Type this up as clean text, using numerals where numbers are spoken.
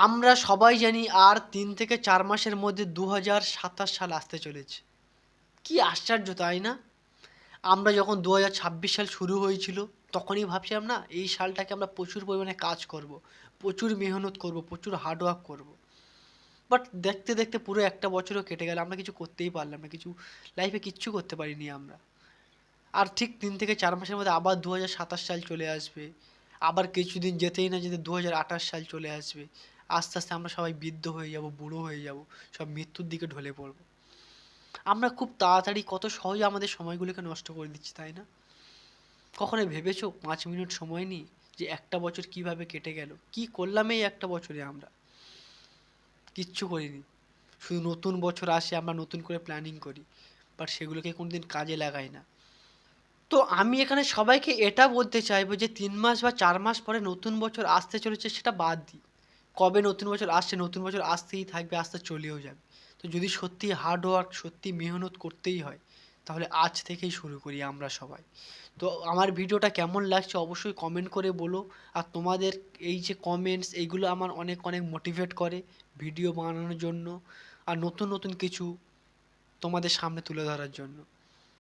আমরা সবাই জানি আর ৩ থেকে ৪ মাসের মধ্যে ২০২৭ সাল আসতে চলেছে। কি আশ্চর্য, তাই না? আমরা যখন ২০২৬ সাল শুরু হয়েছিল, তখনই ভাবছিলাম না এই সালটাকে আমরা প্রচুর পরিমাণে কাজ করব, প্রচুর মেহনত করব, প্রচুর হার্ড ওয়ার্ক করব। বাট দেখতে, দেখতে পুরো একটা বছরও কেটে গেল। আমরা কিছু করতেই পারলাম না। লাইফে কিচ্ছু করতে পারিনি আমরা। আর ঠিক ৩ থেকে ৪ মাসের মধ্যে আবার ২০২৭ সাল চলে আসবে। আবার কিছুদিন যেতেই না যেতে ২০২৮ সাল চলে আসবে। আস্তে, আস্তে আমরা সবাই বৃদ্ধ হয়ে যাব, বুড়ো হয়ে যাব। সব মৃত্যুর দিকে ঢলে পড়ব। আমরা খুব তাড়াতাড়ি কত সহজে আমাদের সময়গুলোকে নষ্ট করে দিচ্ছি, তাই না? কখনো ভেবেছো ৫ মিনিট সময় নিয়ে যে একটা বছর কিভাবে কেটে গেল? কি করলাম এই একটা বছরে আমরা? কিচ্ছু করিনি। শুধু নতুন বছর আসে আমরা নতুন করে প্ল্যানিং করি। বাট সেগুলোকে কোনদিন কাজে লাগাই না। তো আমি এখানে সবাইকে এটা বলতে চাইবো যে ৩ মাস বা ৪ মাস পরে নতুন বছর আসতে চলেছে সেটা বাদ দিই। কবে নতুন বছর আসছে, নতুন বছর আসতেই থাকবে, আসতে চলেও যাবে। তো যদি সত্যি হার্ড ওয়ার্ক, সত্যি মেহনত করতেই হয়, তাহলে আজ থেকেই শুরু করি আমরা সবাই। তো আমার ভিডিওটা কেমন লাগছে অবশ্যই কমেন্ট করে বলো। আর তোমাদের এই যে কমেন্টস এইগুলো আমার অনেক, অনেক মোটিভেট করে ভিডিও বানানোর জন্য আর নতুন, নতুন কিছু তোমাদের সামনে তুলে ধরার জন্য।